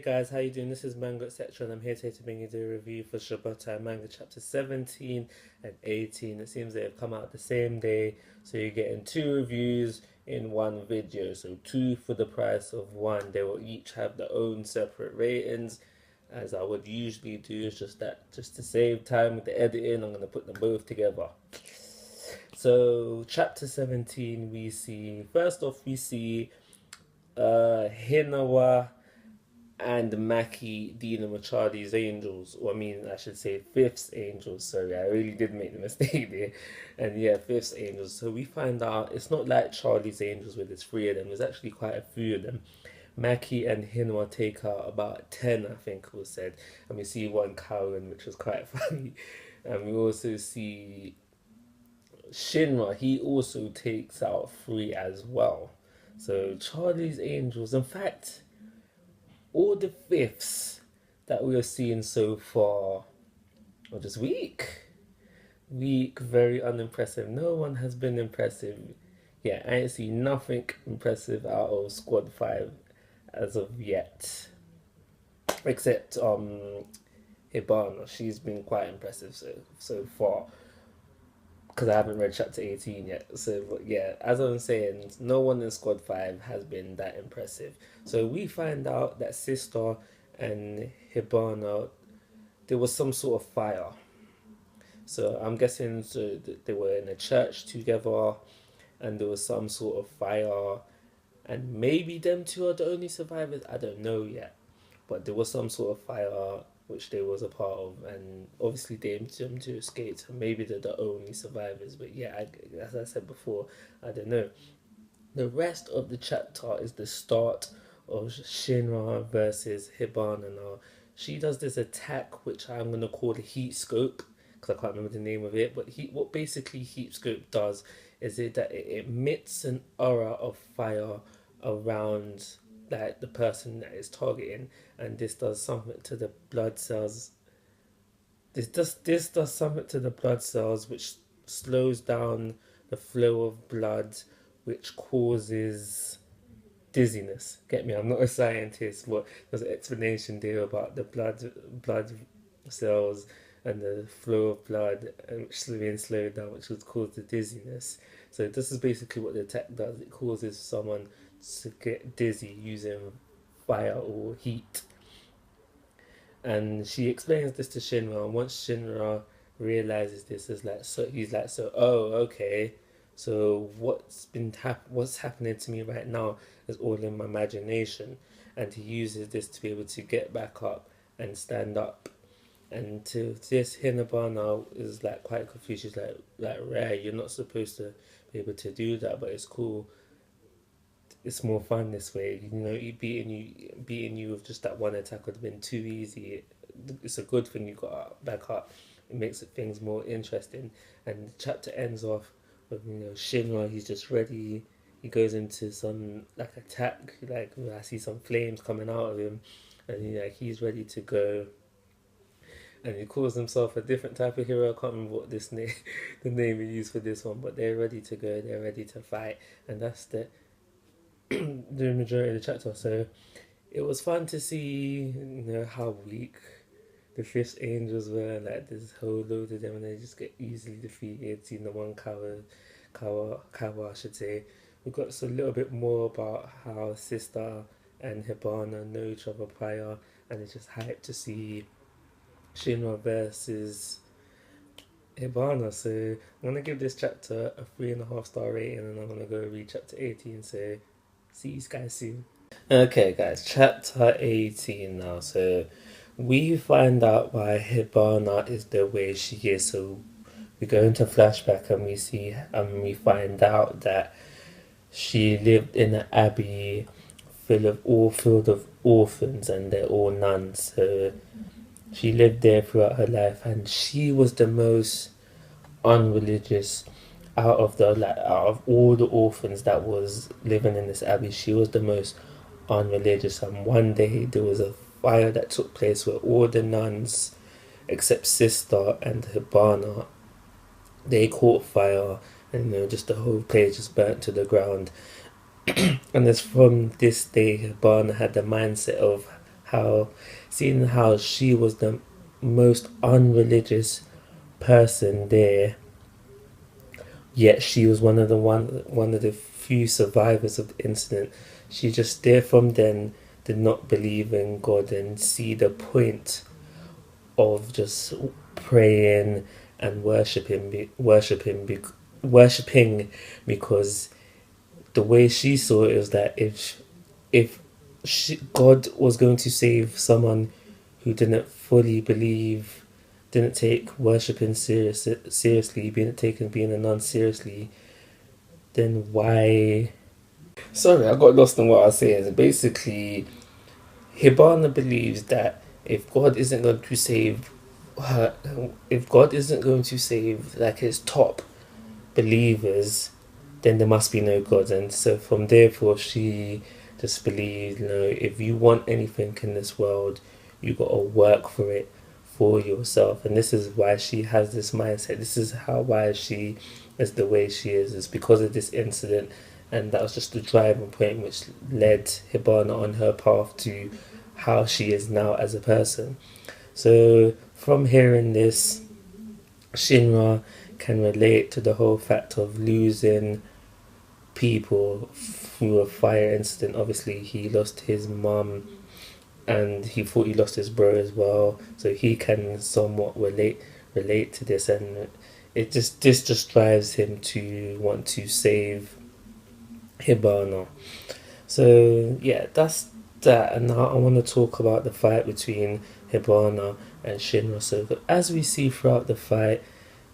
guys, how you doing? This is Manga, etc. and I'm here today to bring you the review for Shibata Manga chapter 17 and 18. It seems they have come out the same day, so you're getting two reviews in one video. So two for the price of one. They will each have their own separate ratings, as I would usually do. It's just that, just to save time with the editing, I'm going to put them both together. So chapter 17, we see, first off, we see Hinawa and Maki dealing with Charlie's Angels, or I should say Fifth's Angels. Sorry, I really did make the mistake there. And yeah, Fifth's Angels. So we find out it's not like Charlie's Angels where there's three of them. There's actually quite a few of them. Maki and Hinwa take out about 10, I think it was said. And we see one Karen, which was quite funny. And we also see Shinra, he also takes out 3 as well. So Charlie's Angels, in fact, all the fifths that we are seeing so far are just weak. Weak, very unimpressive. No one has been impressive. Yeah, I ain't seen nothing impressive out of Squad 5 as of yet. Except Hibana, she's been quite impressive so far. Because I haven't read chapter 18 yet. So, but yeah, as I was saying, no one in Squad 5 has been that impressive. So we find out that Sister and Hibana, there was some sort of fire. So I'm guessing they were in a church together and there was some sort of fire. And maybe them two are the only survivors. I don't know yet. But there was some sort of fire which they was a part of, and obviously they aimed them to escape, so maybe they're the only survivors. But yeah, as I said before, I don't know. The rest of the chapter is the start of Shinra versus Hibana. Now, she does this attack which I'm going to call the heat scope, because I can't remember the name of it, but what basically heat scope does is that it emits an aura of fire around like the person that is targeting, and this does something to the blood cells. This does something to the blood cells which slows down the flow of blood, which causes dizziness. Get me? I'm not a scientist, but there's an explanation there about the blood cells and the flow of blood, which is being slowed down, which would cause the dizziness. So this is basically what the attack does. It causes someone to get dizzy using fire or heat. And she explains this to Shinra, and once Shinra realizes this, he's like, oh, okay, so what's happening to me right now is all in my imagination. And he uses this to be able to get back up and stand up. And to this, Hinabana is like quite confused. She's like, Rare, you're not supposed to be able to do that, but it's cool. It's more fun this way. You know, beating you with just that one attack would have been too easy. It's a good thing you got back up. It makes things more interesting. And the chapter ends off with, Shinra. He's just ready. He goes into some like attack. Like I see some flames coming out of him, and he's ready to go. And he calls himself a different type of hero. I can't remember what the name he used for this one, but they're ready to go. They're ready to fight, and that's the majority of the chapter. So it was fun to see how weak the Fifth Angels were. Like there's a whole load of them and they just get easily defeated. Seeing the one Kawa I should say. We got a little bit more about how Sister and Hibana know each other prior, and it's just hyped to see Shinra versus Hibana. So I'm gonna give this chapter a 3.5 star rating, and I'm gonna go read chapter 18. So see you guys soon. Okay, guys, chapter 18 now. So we find out why Hibana is the way she is. So we go into flashback and we find out that she lived in an abbey filled of orphans, and they're all nuns. So she lived there throughout her life, and she was the most unreligious out of all the orphans that was living in this abbey. She was the most unreligious. And one day there was a fire that took place where all the nuns except Sister and Hibana, they caught fire, and just the whole place just burnt to the ground. And it's from this day Hibana had the mindset of how she was the most unreligious person there, yet she was one of the few survivors of the incident. She just there from then did not believe in God and see the point of just praying and worshiping, because the way she saw it was that if God was going to save someone who didn't fully believe, didn't take worshiping seriously, didn't take being a nun seriously, then why? Sorry, I got lost in what I was saying. Basically, Hibana believes that if God isn't going to save her, if God isn't going to save like his top believers, then there must be no God. And so from therefore she just believes, if you want anything in this world, you got to work for it for yourself. And this is why she has this mindset. This is why she is the way she is. It's because of this incident, and that was just the driving point which led Hibana on her path to how she is now as a person. So from hearing this, Shinra can relate to the whole fact of losing people through a fire incident. Obviously, he lost his mum, and he thought he lost his bro as well. So he can somewhat relate to this, and this just drives him to want to save Hibana. So yeah, that's that. And now I want to talk about the fight between Hibana and Shinra. So as we see throughout the fight,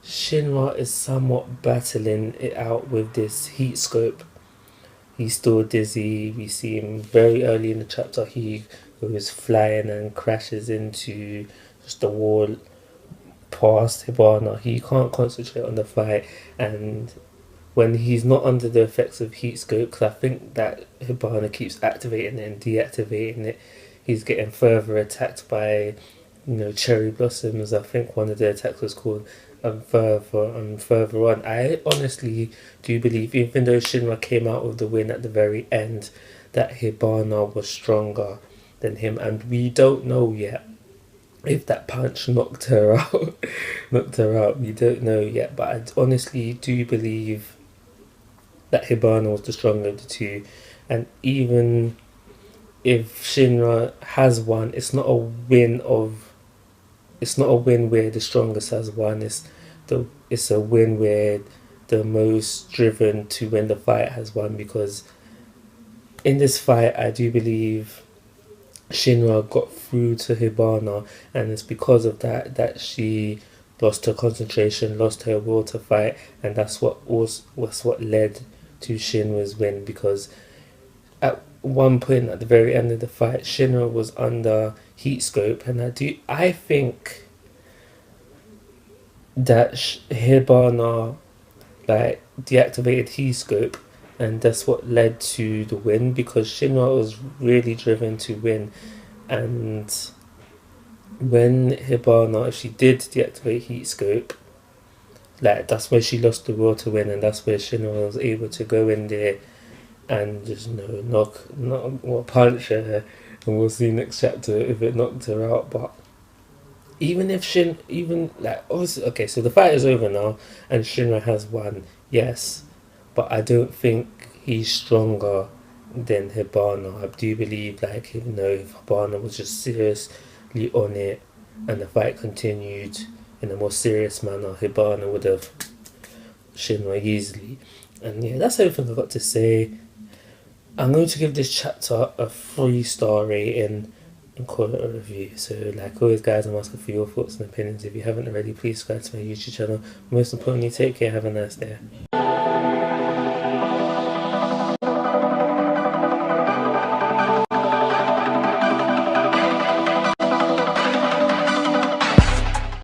Shinra is somewhat battling it out with this heat scope. He's still dizzy. We see him very early in the chapter. He goes flying and crashes into just the wall past Hibana. He can't concentrate on the fight, and when he's not under the effects of heat scope, because I think that Hibana keeps activating it and deactivating it, he's getting further attacked by, cherry blossoms. I think one of the attacks was called further on. I honestly do believe, even though Shinra came out with the win at the very end, that Hibana was stronger than him, and we don't know yet if that punch knocked her out. We don't know yet, but I honestly do believe that Hibana was the stronger of the two. And even if Shinra has won, it's not a win where the strongest has won. It's a win where the most driven to win the fight has won, because in this fight I do believe Shinra got through to Hibana, and it's because of that she lost her concentration, lost her will to fight, and that's what led to Shinra's win. Because at one point at the very end of the fight, Shinra was under heat scope, and I think that Hibana deactivated heat scope, and that's what led to the win, because Shinra was really driven to win. And when Hibana, if she did deactivate heat scope, that's where she lost the will to win, and that's where Shinra was able to go in there and just punch her, and we'll see next chapter if it knocked her out. But even if obviously, okay, so the fight is over now and Shinra has won, yes, but I don't think he's stronger than Hibana. I do believe, if Hibana was just seriously on it and the fight continued in a more serious manner, Hibana would have Shinra easily. And yeah, that's everything I've got to say. I'm going to give this chapter a 3-star rating and call it a review. So like always guys, I'm asking for your thoughts and opinions. If you haven't already, please subscribe to my YouTube channel. Most importantly, take care, have a nice day.